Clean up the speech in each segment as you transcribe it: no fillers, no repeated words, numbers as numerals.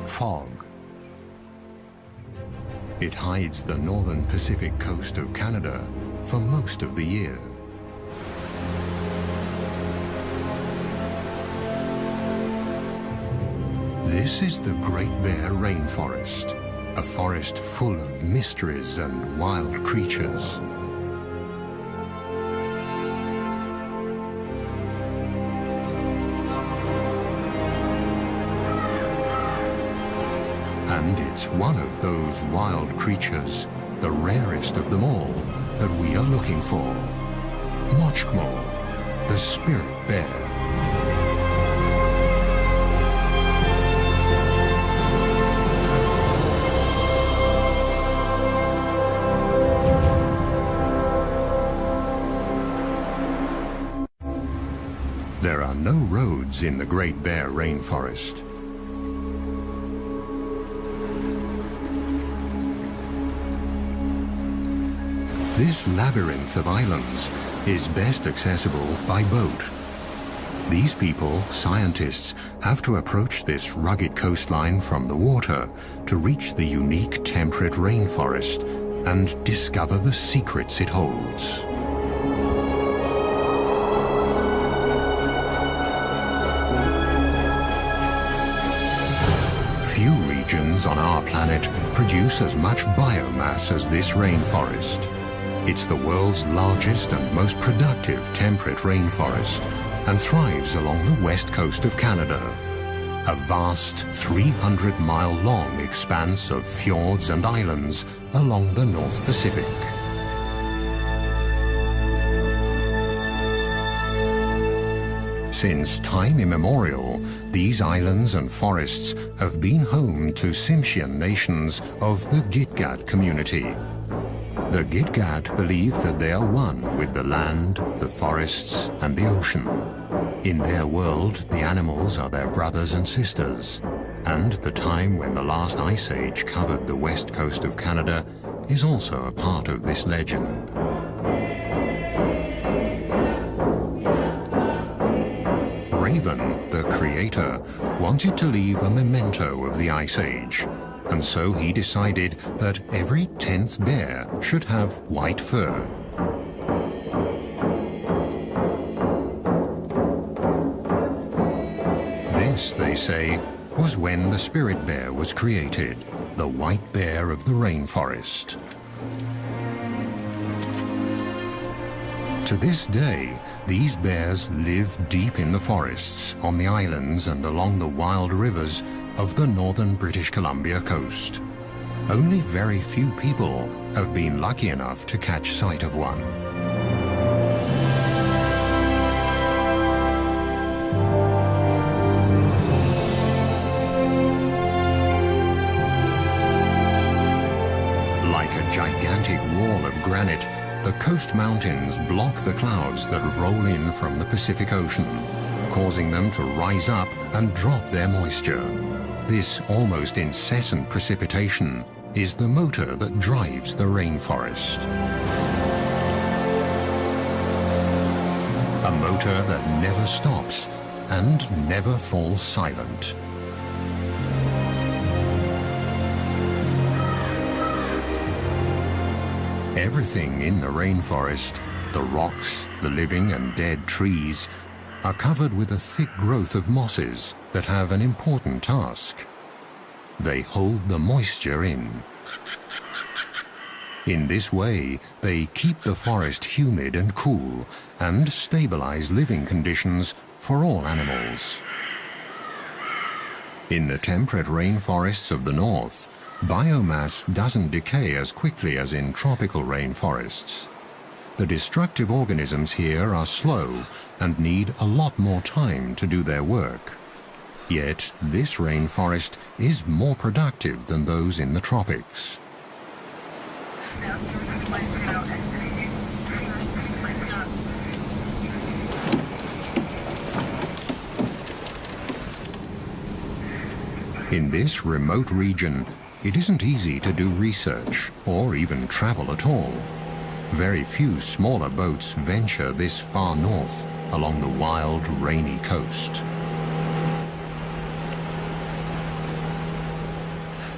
Fog. It hides the northern Pacific coast of Canada for most of the year. This is the Great Bear Rainforest, a forest full of mysteries and wild creatures. And it's one of those wild creatures, the rarest of them all, that we are looking for. Mochkmo, the spirit bear. There are no roads in the Great Bear Rainforest. This labyrinth of islands is best accessible by boat. These people, scientists, have to approach this rugged coastline from the water to reach the unique temperate rainforest and discover the secrets it holds. Few regions on our planet produce as much biomass as this rainforest. It's the world's largest and most productive temperate rainforest and thrives along the west coast of Canada, a vast 300-mile-long expanse of fjords and islands along the North Pacific. Since time immemorial, these islands and forests have been home to Tsimshian nations of the Gitga'at community. The Gitga'at believe that they are one with the land, the forests, and the ocean. In their world, the animals are their brothers and sisters, and the time when the last ice age covered the west coast of Canada is also a part of this legend. Raven, the creator, wanted to leave a memento of the Ice Age, and so he decided that every 10th bear should have white fur. This, they say, was when the spirit bear was created, the white bear of the rainforest. To this day, these bears live deep in the forests, on the islands and along the wild rivers of the northern British Columbia coast. Only very few people have been lucky enough to catch sight of one. Like a gigantic wall of granite, the coast mountains block the clouds that roll in from the Pacific Ocean, causing them to rise up and drop their moisture. This almost incessant precipitation is the motor that drives the rainforest. A motor that never stops and never falls silent. Everything in the rainforest, the rocks, the living and dead trees, are covered with a thick growth of mosses that have an important task. They hold the moisture in. In this way, they keep the forest humid and cool and stabilize living conditions for all animals. In the temperate rainforests of the north, biomass doesn't decay as quickly as in tropical rainforests. The destructive organisms here are slow and need a lot more time to do their work. Yet this rainforest is more productive than those in the tropics. In this remote region, It isn't easy to do research or even travel at all. Very few smaller boats venture this far north along the wild, rainy coast.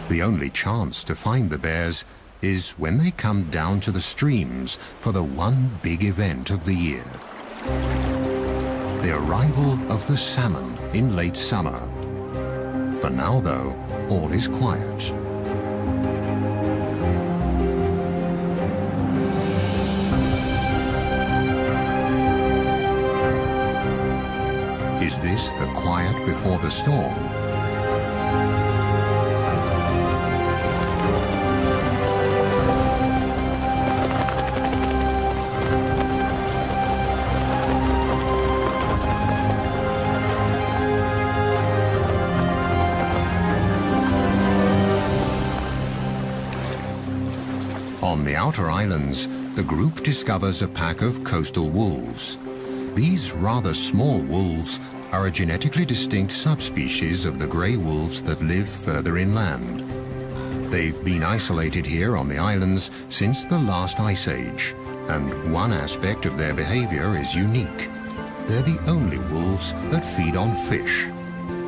The only chance to find the bears is when they come down to the streams for the one big event of the year. The arrival of the salmon in late summer. For now, though, all is quiet. Is this the quiet before the storm? On the outer islands, the group discovers a pack of coastal wolves. These rather small wolves are a genetically distinct subspecies of the grey wolves that live further inland. They've been isolated here on the islands since the last ice age, and one aspect of their behavior is unique. They're the only wolves that feed on fish.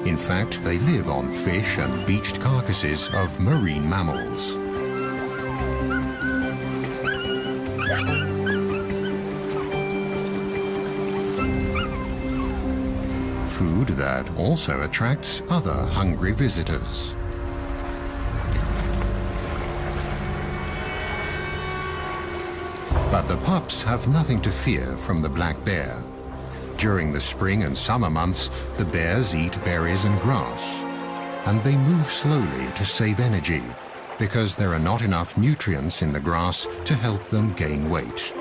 In fact, they live on fish and beached carcasses of marine mammals. Food that also attracts other hungry visitors. But the pups have nothing to fear from the black bear. During the spring and summer months, the bears eat berries and grass, and they move slowly to save energy because there are not enough nutrients in the grass to help them gain weight.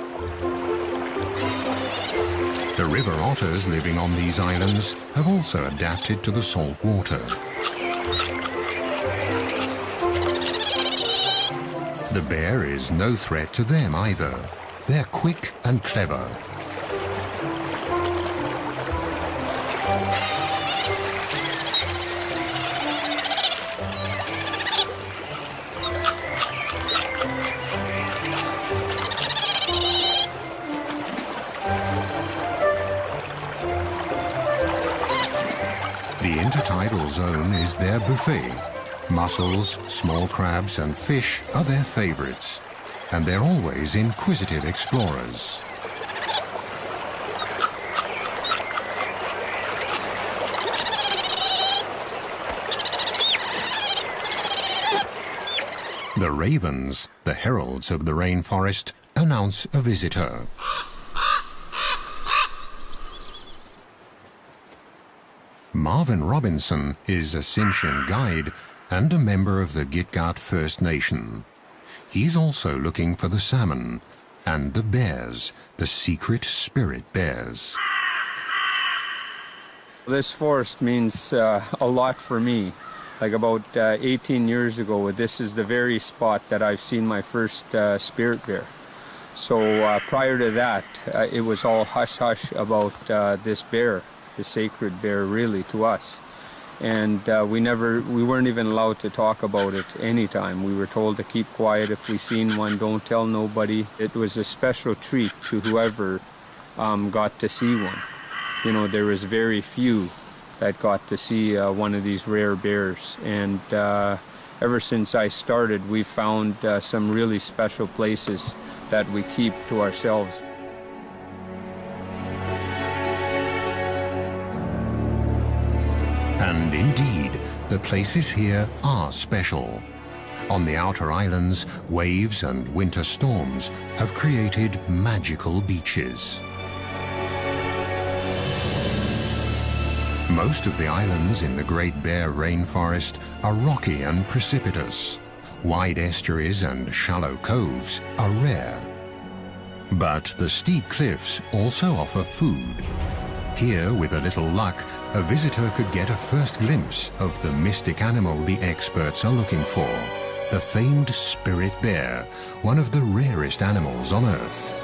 The river otters living on these islands have also adapted to the salt water. The bear is no threat to them either. They're quick and clever. The intertidal zone is their buffet. Mussels, small crabs and fish are their favorites, and they're always inquisitive explorers. The ravens, the heralds of the rainforest, announce a visitor. Marvin Robinson is a Tsimshian guide and a member of the Gitga'at First Nation. He's also looking for the salmon and the bears, the secret spirit bears. This forest means a lot for me. Like about 18 years ago, this is the very spot that I've seen my first spirit bear. So prior to that, it was all hush-hush about this bear, the sacred bear really to us. And we weren't even allowed to talk about it anytime. We were told to keep quiet. If we seen one, don't tell nobody. It was a special treat to whoever got to see one. You know, there was very few that got to see one of these rare bears. And ever since I started, we've found some really special places that we keep to ourselves. And indeed, the places here are special. On the outer islands, waves and winter storms have created magical beaches. Most of the islands in the Great Bear Rainforest are rocky and precipitous. Wide estuaries and shallow coves are rare. But the steep cliffs also offer food. Here, with a little luck, a visitor could get a first glimpse of the mystic animal the experts are looking for, the famed spirit bear, one of the rarest animals on Earth.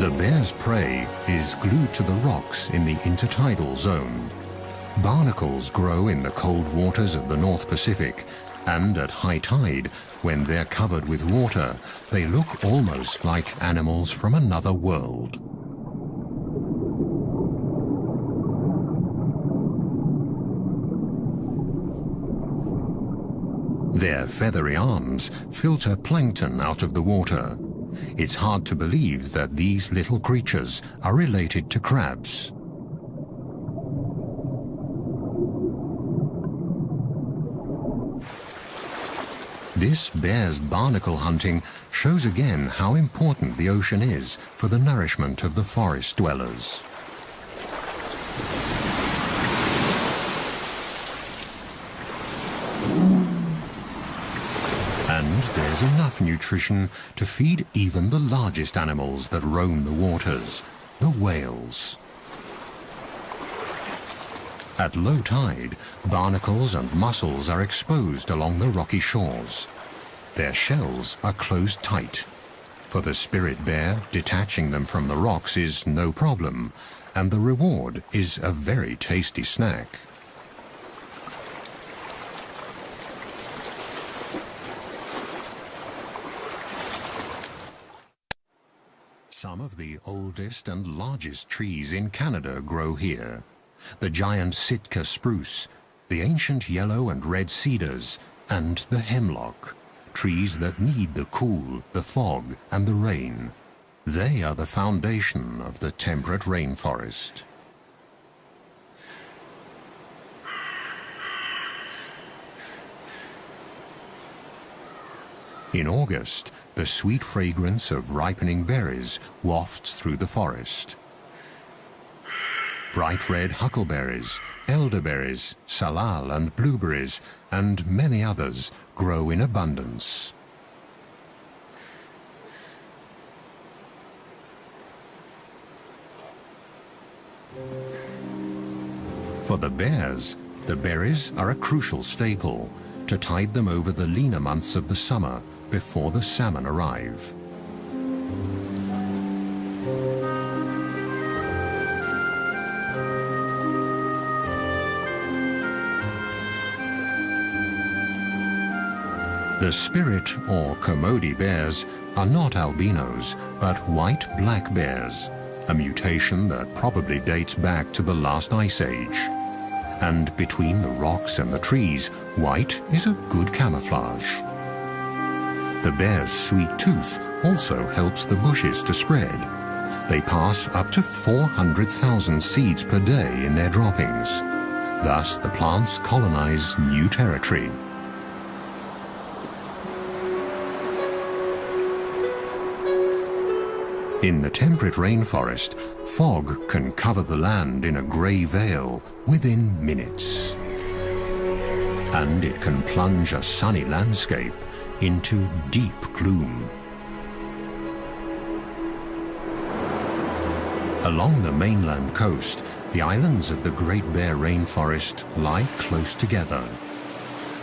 The bear's prey is glued to the rocks in the intertidal zone. Barnacles grow in the cold waters of the North Pacific, and at high tide, when they're covered with water, they look almost like animals from another world. Their feathery arms filter plankton out of the water. It's hard to believe that these little creatures are related to crabs. This bear's barnacle hunting shows again how important the ocean is for the nourishment of the forest dwellers. And there's enough nutrition to feed even the largest animals that roam the waters, the whales. At low tide, barnacles and mussels are exposed along the rocky shores. Their shells are closed tight. For the spirit bear, detaching them from the rocks is no problem, and the reward is a very tasty snack. Some of the oldest and largest trees in Canada grow here. The giant Sitka spruce, the ancient yellow and red cedars, and the hemlock, trees that need the cool, the fog, and the rain. They are the foundation of the temperate rainforest. In August, the sweet fragrance of ripening berries wafts through the forest. Bright red huckleberries, elderberries, salal and blueberries, and many others grow in abundance. For the bears, the berries are a crucial staple to tide them over the leaner months of the summer before the salmon arrive. The spirit or Kermode bears are not albinos, but white black bears, a mutation that probably dates back to the last ice age. And between the rocks and the trees, white is a good camouflage. The bear's sweet tooth also helps the bushes to spread. They pass up to 400,000 seeds per day in their droppings. Thus, the plants colonize new territory. In the temperate rainforest, fog can cover the land in a grey veil within minutes. And it can plunge a sunny landscape into deep gloom. Along the mainland coast, the islands of the Great Bear Rainforest lie close together.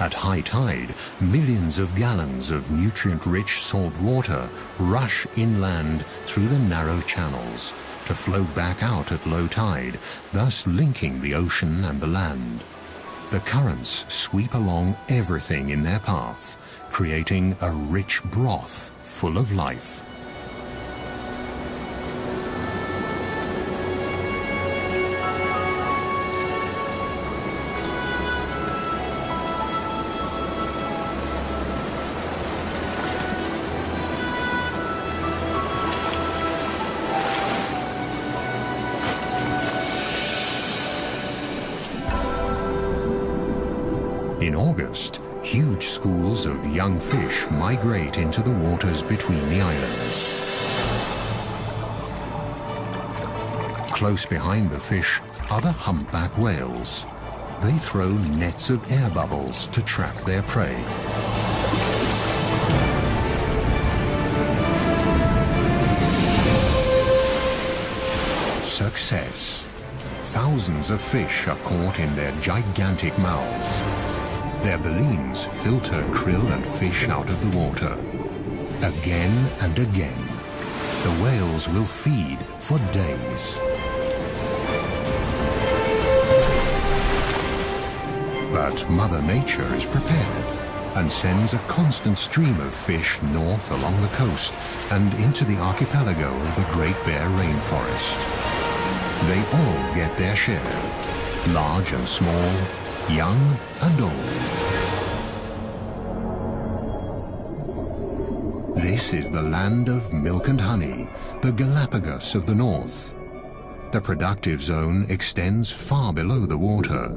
At high tide, millions of gallons of nutrient-rich salt water rush inland through the narrow channels to flow back out at low tide, thus linking the ocean and the land. The currents sweep along everything in their path, creating a rich broth full of life. In August, huge schools of young fish migrate into the waters between the islands. Close behind the fish are the humpback whales. They throw nets of air bubbles to trap their prey. Success. Thousands of fish are caught in their gigantic mouths. Their balleens filter krill and fish out of the water. Again and again, the whales will feed for days. But Mother Nature is prepared and sends a constant stream of fish north along the coast and into the archipelago of the Great Bear Rainforest. They all get their share, large and small, young and old. This is the land of milk and honey, the Galapagos of the north. The productive zone extends far below the water.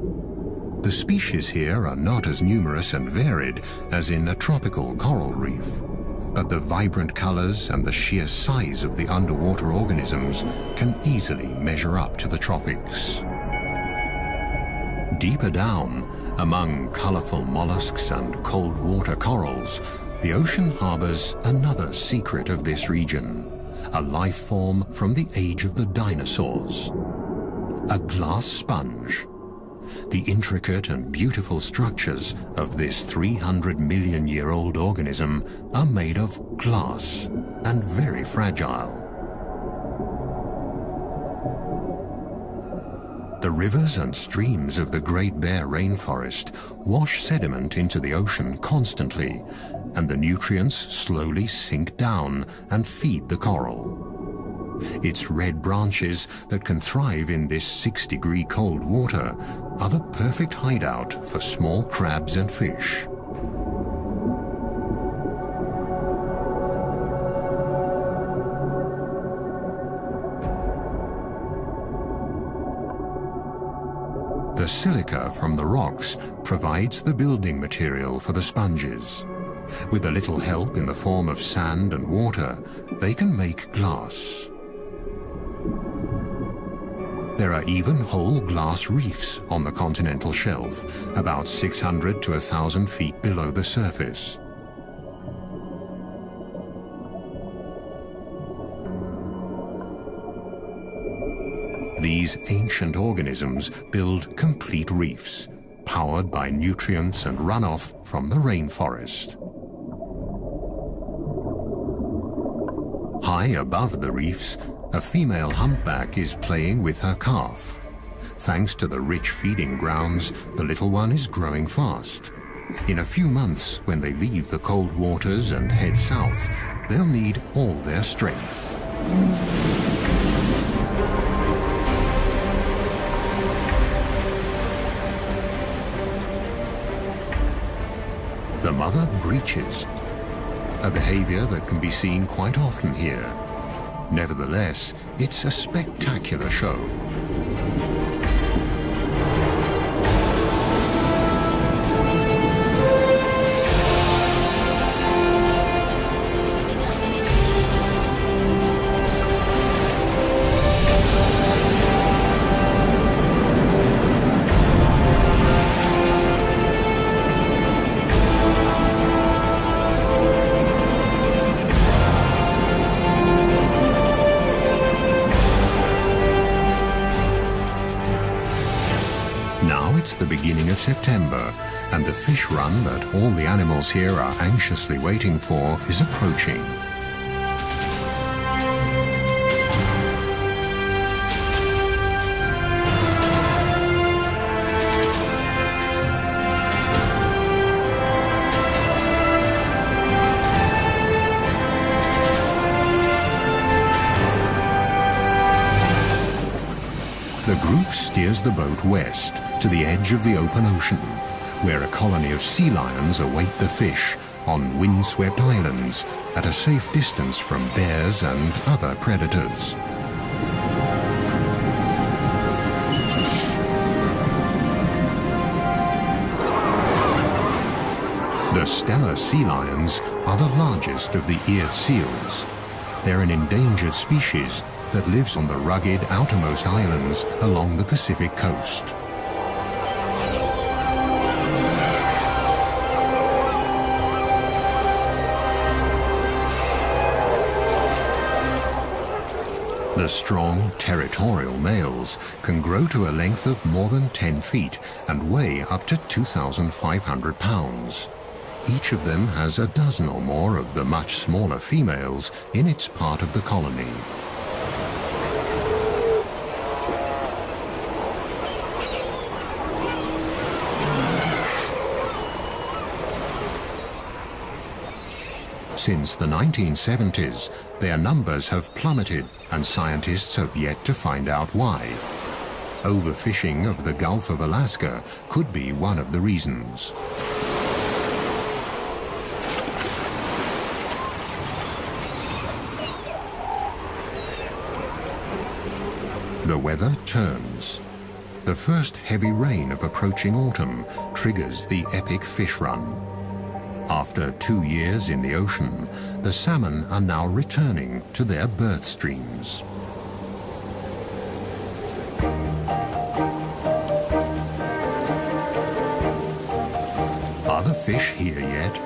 The species here are not as numerous and varied as in a tropical coral reef, but the vibrant colors and the sheer size of the underwater organisms can easily measure up to the tropics. Deeper down, among colorful mollusks and cold water corals, the ocean harbors another secret of this region, a life form from the age of the dinosaurs, a glass sponge. The intricate and beautiful structures of this 300-million-year-old organism are made of glass and very fragile. The rivers and streams of the Great Bear Rainforest wash sediment into the ocean constantly, and the nutrients slowly sink down and feed the coral. Its red branches that can thrive in this 6-degree cold water are the perfect hideout for small crabs and fish. The silica from the rocks provides the building material for the sponges. With a little help in the form of sand and water, they can make glass. There are even whole glass reefs on the continental shelf, about 600 to 1,000 feet below the surface. These ancient organisms build complete reefs, powered by nutrients and runoff from the rainforest. High above the reefs, a female humpback is playing with her calf. Thanks to the rich feeding grounds, the little one is growing fast. In a few months, when they leave the cold waters and head south, they'll need all their strength. The mother breaches, a behavior that can be seen quite often here. Nevertheless, it's a spectacular show. The beginning of September, and the fish run that all the animals here are anxiously waiting for is approaching. The group steers the boat west to the edge of the open ocean, where a colony of sea lions await the fish on windswept islands at a safe distance from bears and other predators. The Steller sea lions are the largest of the eared seals. They're an endangered species that lives on the rugged outermost islands along the Pacific coast. The strong, territorial males can grow to a length of more than 10 feet and weigh up to 2,500 pounds. Each of them has a dozen or more of the much smaller females in its part of the colony. Since the 1970s, their numbers have plummeted, and scientists have yet to find out why. Overfishing of the Gulf of Alaska could be one of the reasons. The weather turns. The first heavy rain of approaching autumn triggers the epic fish run. After 2 years in the ocean, the salmon are now returning to their birth streams. Are the fish here yet?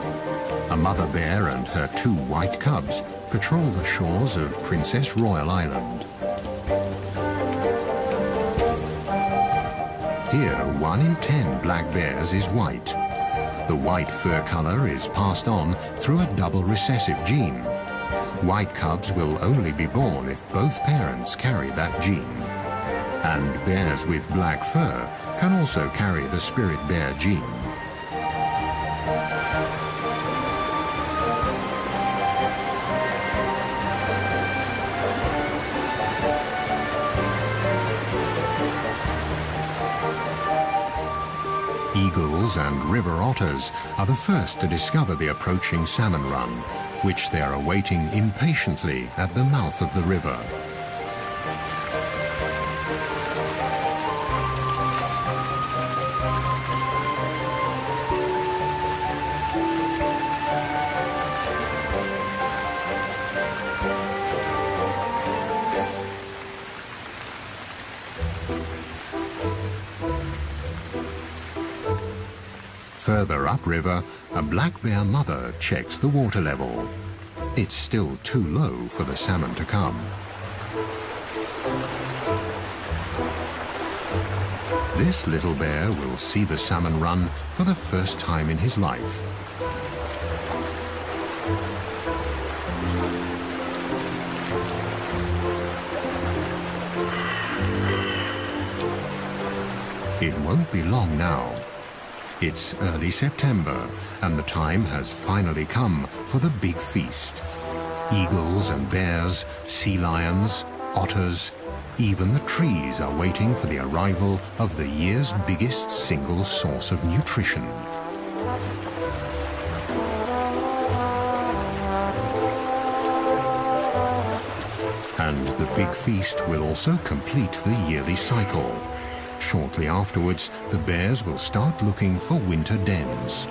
A mother bear and her 2 white cubs patrol the shores of Princess Royal Island. Here, 1 in 10 black bears is white. The white fur color is passed on through a double recessive gene. White cubs will only be born if both parents carry that gene. And bears with black fur can also carry the spirit bear gene. Eagles and river otters are the first to discover the approaching salmon run, which they are awaiting impatiently at the mouth of the river. Further upriver, a black bear mother checks the water level. It's still too low for the salmon to come. This little bear will see the salmon run for the first time in his life. It won't be long now. It's early September, and the time has finally come for the big feast. Eagles and bears, sea lions, otters, even the trees are waiting for the arrival of the year's biggest single source of nutrition. And the big feast will also complete the yearly cycle. Shortly afterwards, the bears will start looking for winter dens.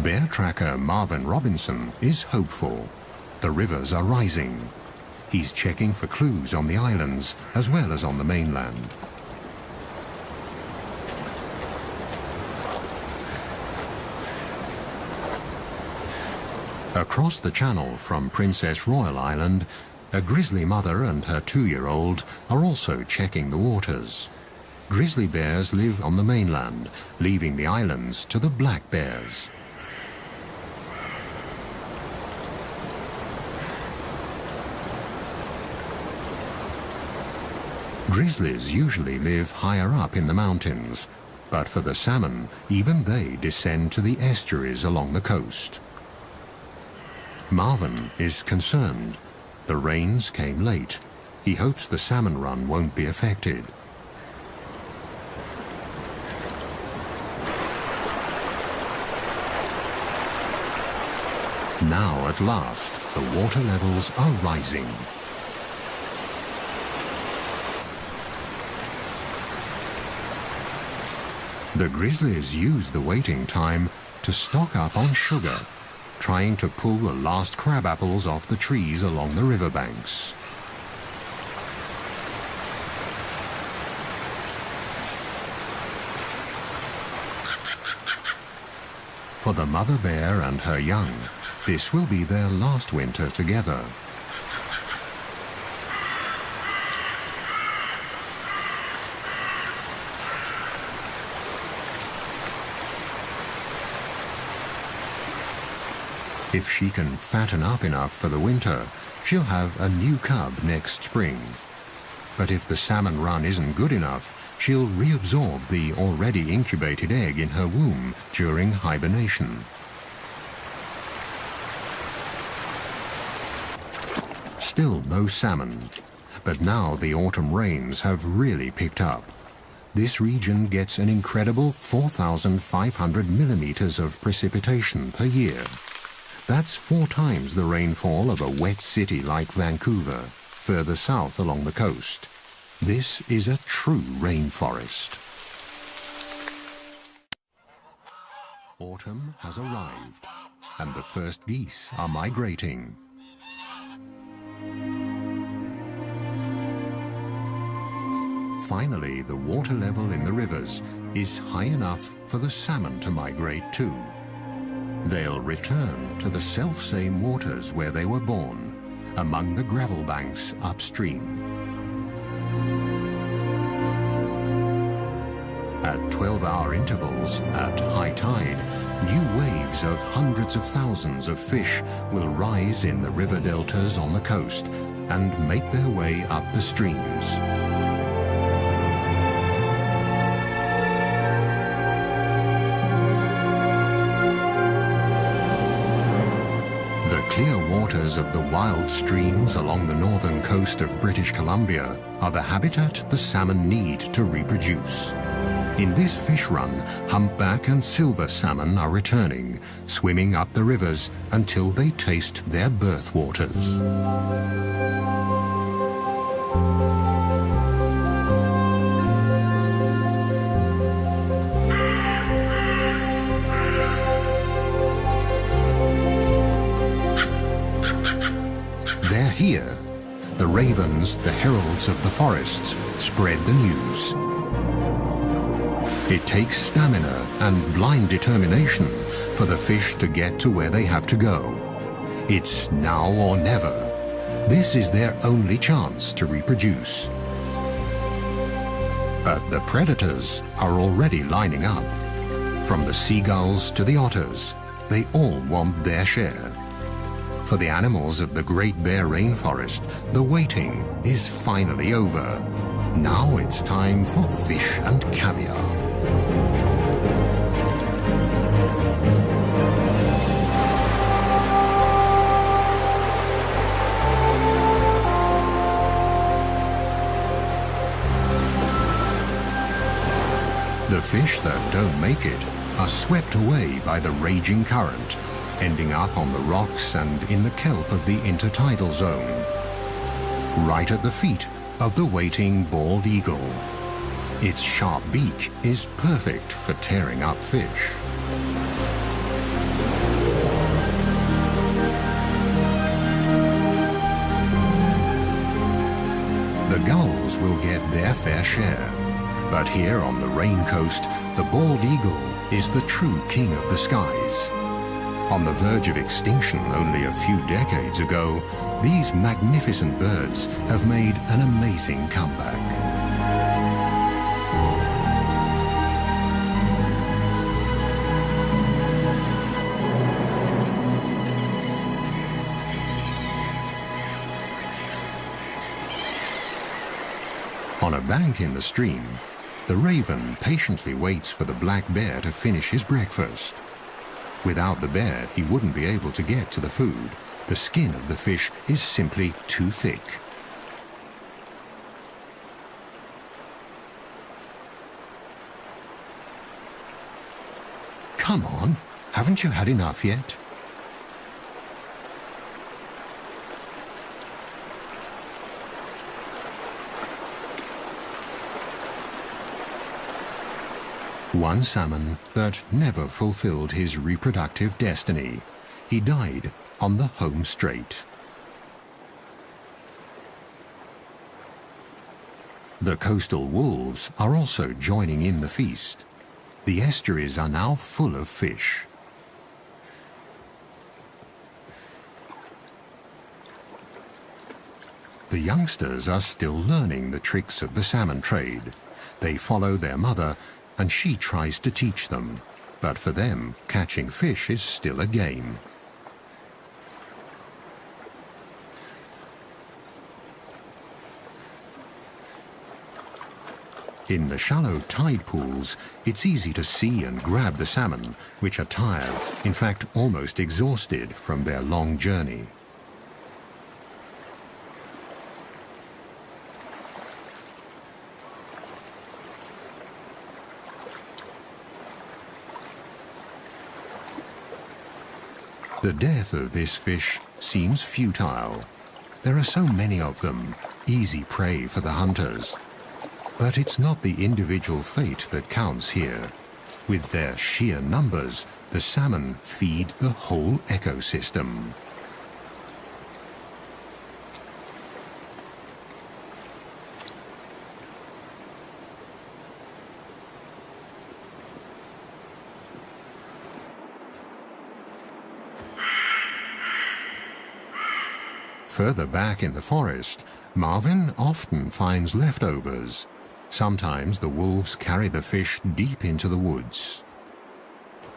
Bear tracker Marvin Robinson is hopeful. The rivers are rising. He's checking for clues on the islands as well as on the mainland. Across the channel from Princess Royal Island, a grizzly mother and her 2-year-old are also checking the waters. Grizzly bears live on the mainland, leaving the islands to the black bears. Grizzlies usually live higher up in the mountains, but for the salmon, even they descend to the estuaries along the coast. Marvin is concerned. The rains came late. He hopes the salmon run won't be affected. Now, at last, the water levels are rising. The grizzlies use the waiting time to stock up on sugar, trying to pull the last crab apples off the trees along the riverbanks. For the mother bear and her young, this will be their last winter together. If she can fatten up enough for the winter, she'll have a new cub next spring. But if the salmon run isn't good enough, she'll reabsorb the already incubated egg in her womb during hibernation. Still no salmon, but now the autumn rains have really picked up. This region gets an incredible 4,500 millimeters of precipitation per year. That's 4 times the rainfall of a wet city like Vancouver, further south along the coast. This is a true rainforest. Autumn has arrived, and the first geese are migrating. Finally, the water level in the rivers is high enough for the salmon to migrate too. They'll return to the self-same waters where they were born, among the gravel banks upstream. At 12-hour intervals, at high tide, new waves of hundreds of thousands of fish will rise in the river deltas on the coast and make their way up the streams. The clear waters of the wild streams along the northern coast of British Columbia are the habitat the salmon need to reproduce. In this fish run, humpback and silver salmon are returning, swimming up the rivers until they taste their birth waters. They're here. The ravens, the heralds of the forests, spread the news. It takes stamina and blind determination for the fish to get to where they have to go. It's now or never. This is their only chance to reproduce. But the predators are already lining up. From the seagulls to the otters, they all want their share. For the animals of the Great Bear Rainforest, the waiting is finally over. Now it's time for fish and caviar. The fish that don't make it are swept away by the raging current, ending up on the rocks and in the kelp of the intertidal zone, right at the feet of the waiting bald eagle. Its sharp beak is perfect for tearing up fish. The gulls will get their fair share. But here on the Rain Coast, the bald eagle is the true king of the skies. On the verge of extinction only a few decades ago, these magnificent birds have made an amazing comeback. On a bank in the stream, the raven patiently waits for the black bear to finish his breakfast. Without the bear, he wouldn't be able to get to the food. The skin of the fish is simply too thick. Come on, haven't you had enough yet? One salmon that never fulfilled his reproductive destiny. He died on the home straight. The coastal wolves are also joining in the feast. The estuaries are now full of fish. The youngsters are still learning the tricks of the salmon trade. They follow their mother, and she tries to teach them. But for them, catching fish is still a game. In the shallow tide pools, it's easy to see and grab the salmon, which are tired, in fact almost exhausted from their long journey. The death of this fish seems futile. There are so many of them, easy prey for the hunters. But it's not the individual fate that counts here. With their sheer numbers, the salmon feed the whole ecosystem. Further back in the forest, Marvin often finds leftovers. Sometimes the wolves carry the fish deep into the woods.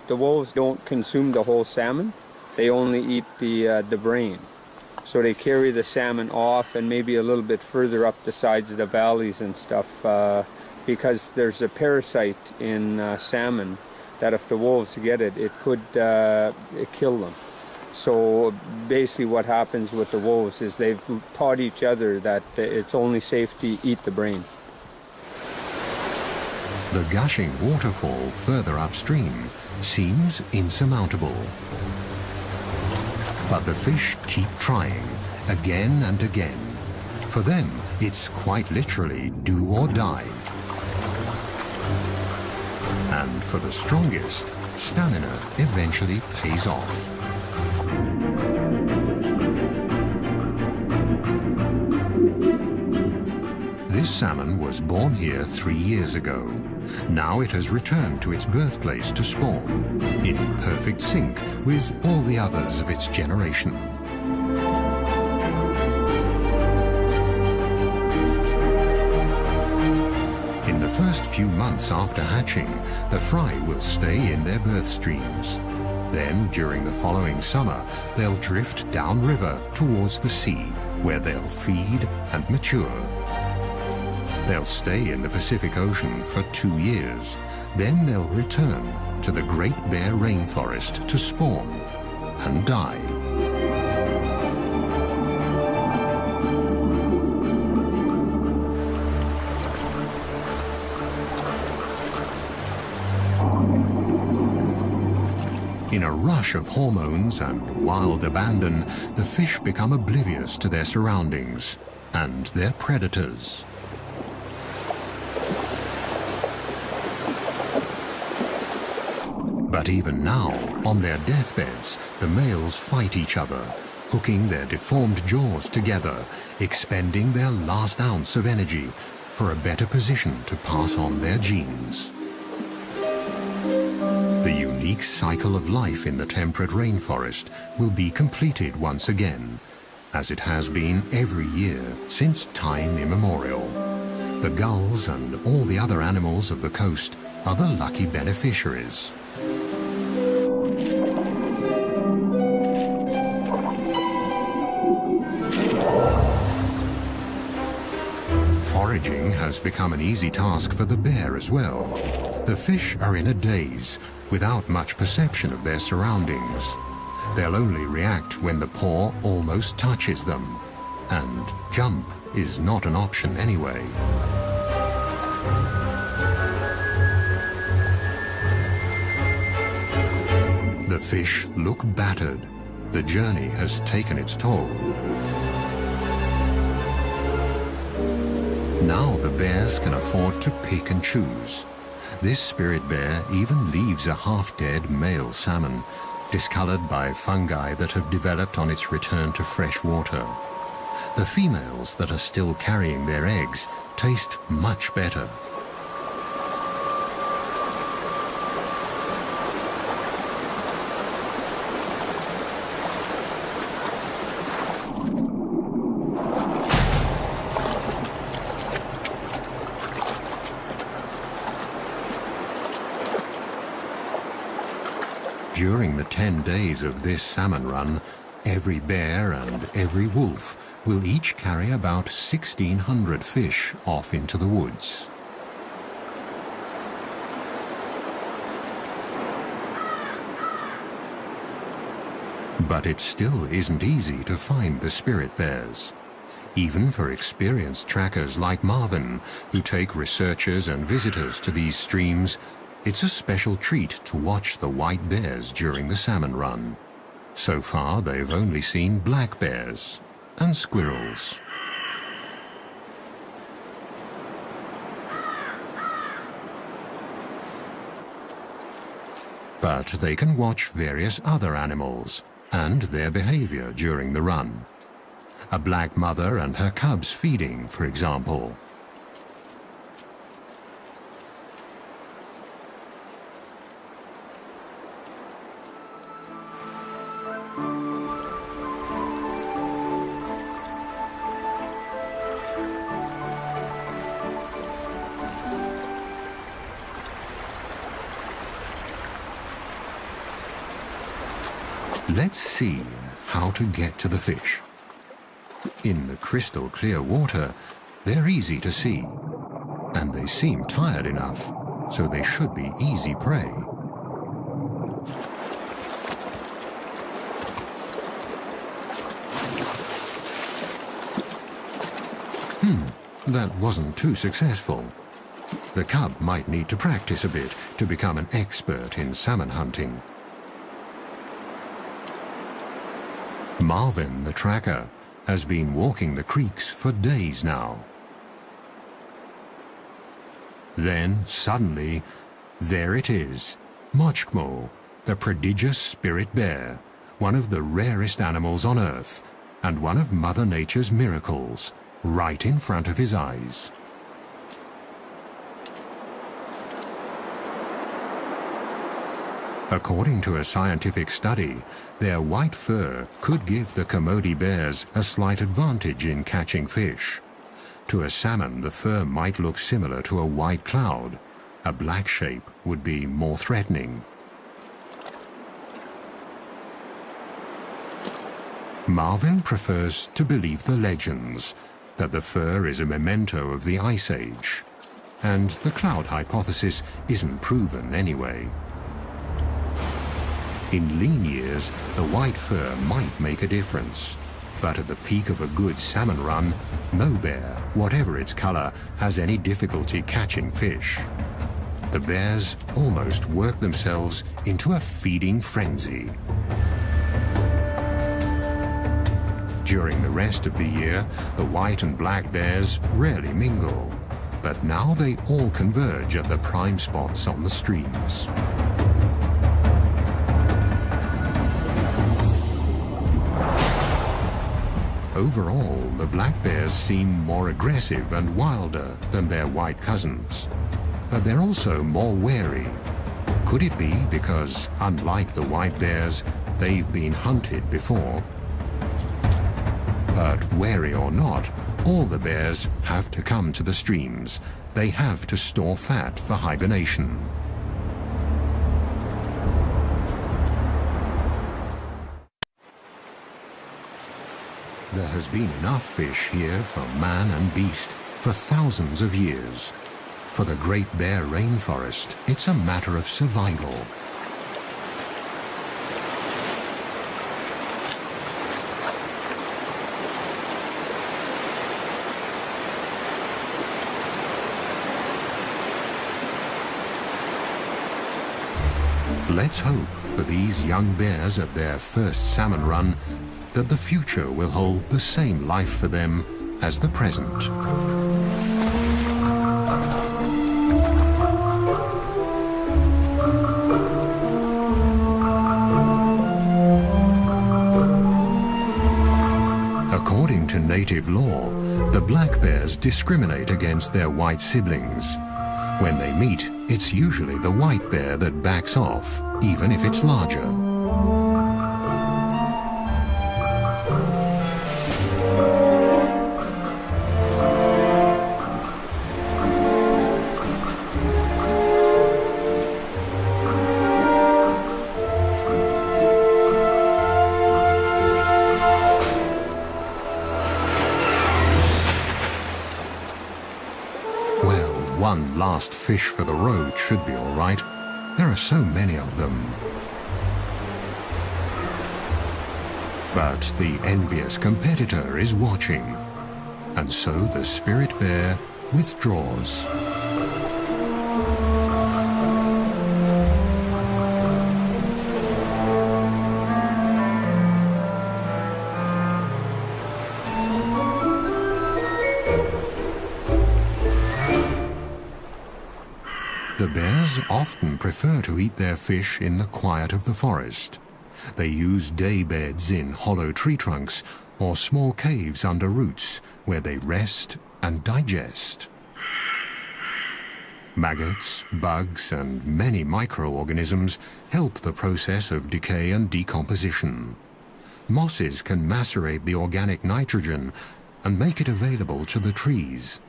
The wolves don't consume the whole salmon. They only eat the brain. So they carry the salmon off and maybe a little bit further up the sides of the valleys and stuff because there's a parasite in salmon that if the wolves get it, it could kill them. So basically what happens with the wolves is they've taught each other that it's only safe to eat the brain. The gushing waterfall further upstream seems insurmountable. But the fish keep trying, again and again. For them, it's quite literally do or die. And for the strongest, stamina eventually pays off. This salmon was born here 3 years ago. Now it has returned to its birthplace to spawn, in perfect sync with all the others of its generation. In the first few months after hatching, the fry will stay in their birth streams. Then, during the following summer, they'll drift downriver towards the sea, where they'll feed and mature. They'll stay in the Pacific Ocean for 2 years. Then they'll return to the Great Bear Rainforest to spawn and die. In a rush of hormones and wild abandon, the fish become oblivious to their surroundings and their predators. But even now, on their deathbeds, the males fight each other, hooking their deformed jaws together, expending their last ounce of energy for a better position to pass on their genes. The unique cycle of life in the temperate rainforest will be completed once again, as it has been every year since time immemorial. The gulls and all the other animals of the coast are the lucky beneficiaries. Foraging has become an easy task for the bear as well. The fish are in a daze, without much perception of their surroundings. They'll only react when the paw almost touches them, and jump is not an option anyway. The fish look battered. The journey has taken its toll. Now the bears can afford to pick and choose. This spirit bear even leaves a half-dead male salmon, discolored by fungi that have developed on its return to fresh water. The females that are still carrying their eggs taste much better. During the 10 days of this salmon run, every bear and every wolf will each carry about 1,600 fish off into the woods. But it still isn't easy to find the spirit bears. Even for experienced trackers like Marvin, who take researchers and visitors to these streams, it's a special treat to watch the white bears during the salmon run. So far, they've only seen black bears and squirrels. But they can watch various other animals and their behavior during the run. A black mother and her cubs feeding, for example. Let's see how to get to the fish. In the crystal clear water, they're easy to see, and they seem tired enough, so they should be easy prey. That wasn't too successful. The cub might need to practice a bit to become an expert in salmon hunting. Marvin, the tracker, has been walking the creeks for days now. Then, suddenly, there it is, Mochkmo, the prodigious spirit bear, one of the rarest animals on Earth, and one of Mother Nature's miracles, right in front of his eyes. According to a scientific study, their white fur could give the Kermode bears a slight advantage in catching fish. To a salmon, the fur might look similar to a white cloud. A black shape would be more threatening. Marvin prefers to believe the legends, that the fur is a memento of the Ice Age. And the cloud hypothesis isn't proven anyway. In lean years, the white fur might make a difference. But at the peak of a good salmon run, no bear, whatever its color, has any difficulty catching fish. The bears almost work themselves into a feeding frenzy. During the rest of the year, the white and black bears rarely mingle. But now they all converge at the prime spots on the streams. Overall, the black bears seem more aggressive and wilder than their white cousins. But they're also more wary. Could it be because, unlike the white bears, they've been hunted before? But wary or not, all the bears have to come to the streams. They have to store fat for hibernation. There has been enough fish here for man and beast for thousands of years. For the Great Bear Rainforest, it's a matter of survival. Let's hope for these young bears at their first salmon run that the future will hold the same life for them as the present. According to native law, the black bears discriminate against their white siblings. When they meet, it's usually the white bear that backs off, even if it's larger. One last fish for the road should be all right. There are so many of them. But the envious competitor is watching, and so the spirit bear withdraws. The bears often prefer to eat their fish in the quiet of the forest. They use day beds in hollow tree trunks or small caves under roots where they rest and digest. Maggots, bugs, and many microorganisms help the process of decay and decomposition. Mosses can macerate the organic nitrogen and make it available to the trees.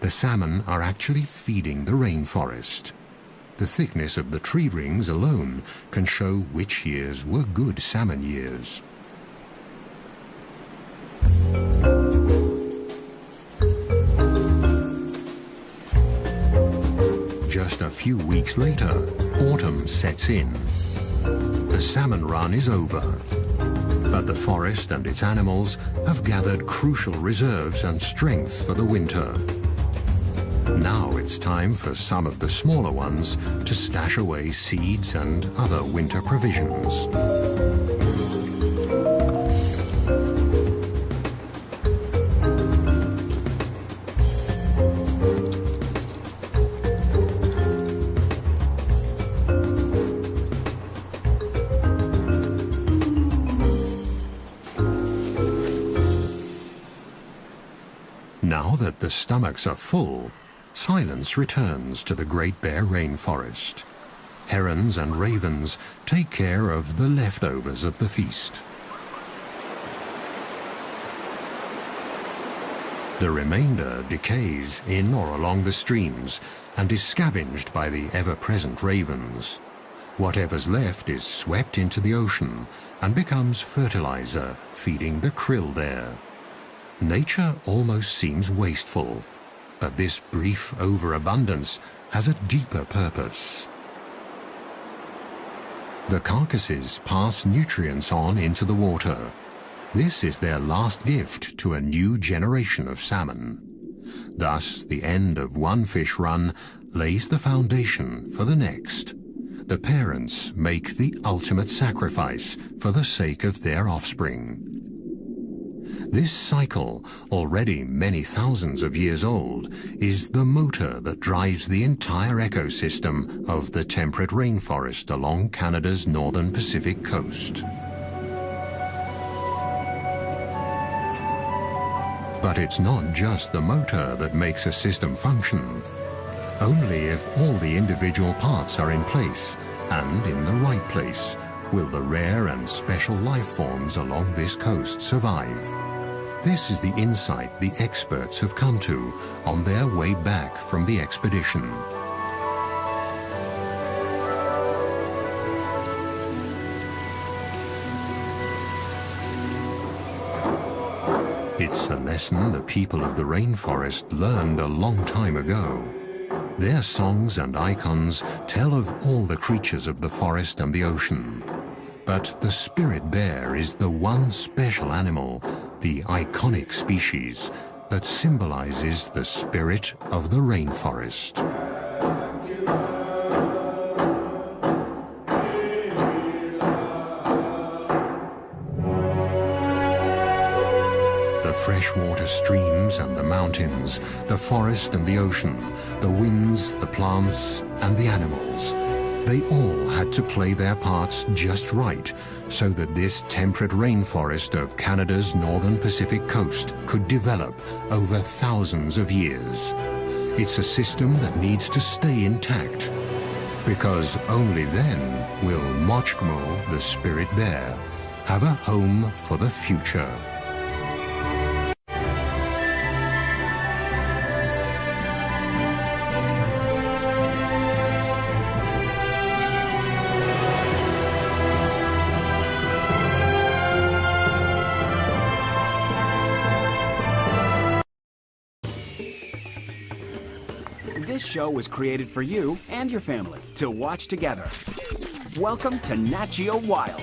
The salmon are actually feeding the rainforest. The thickness of the tree rings alone can show which years were good salmon years. Just a few weeks later, autumn sets in. The salmon run is over, but the forest and its animals have gathered crucial reserves and strength for the winter. Now it's time for some of the smaller ones to stash away seeds and other winter provisions. Now that the stomachs are full, silence returns to the Great Bear Rainforest. Herons and ravens take care of the leftovers of the feast. The remainder decays in or along the streams and is scavenged by the ever-present ravens. Whatever's left is swept into the ocean and becomes fertilizer, feeding the krill there. Nature almost seems wasteful, but this brief overabundance has a deeper purpose. The carcasses pass nutrients on into the water. This is their last gift to a new generation of salmon. Thus, the end of one fish run lays the foundation for the next. The parents make the ultimate sacrifice for the sake of their offspring. This cycle, already many thousands of years old, is the motor that drives the entire ecosystem of the temperate rainforest along Canada's northern Pacific coast. But it's not just the motor that makes a system function. Only if all the individual parts are in place, and in the right place, will the rare and special life forms along this coast survive. This is the insight the experts have come to on their way back from the expedition. It's a lesson the people of the rainforest learned a long time ago. Their songs and icons tell of all the creatures of the forest and the ocean. But the spirit bear is the one special animal, the iconic species, that symbolizes the spirit of the rainforest. The freshwater streams and the mountains, the forest and the ocean, the winds, the plants and the animals, they all had to play their parts just right so that this temperate rainforest of Canada's northern Pacific coast could develop over thousands of years. It's a system that needs to stay intact, because only then will Mochkmo, the spirit bear, have a home for the future. This show was created for you and your family to watch together. Welcome to Nat Geo Wild.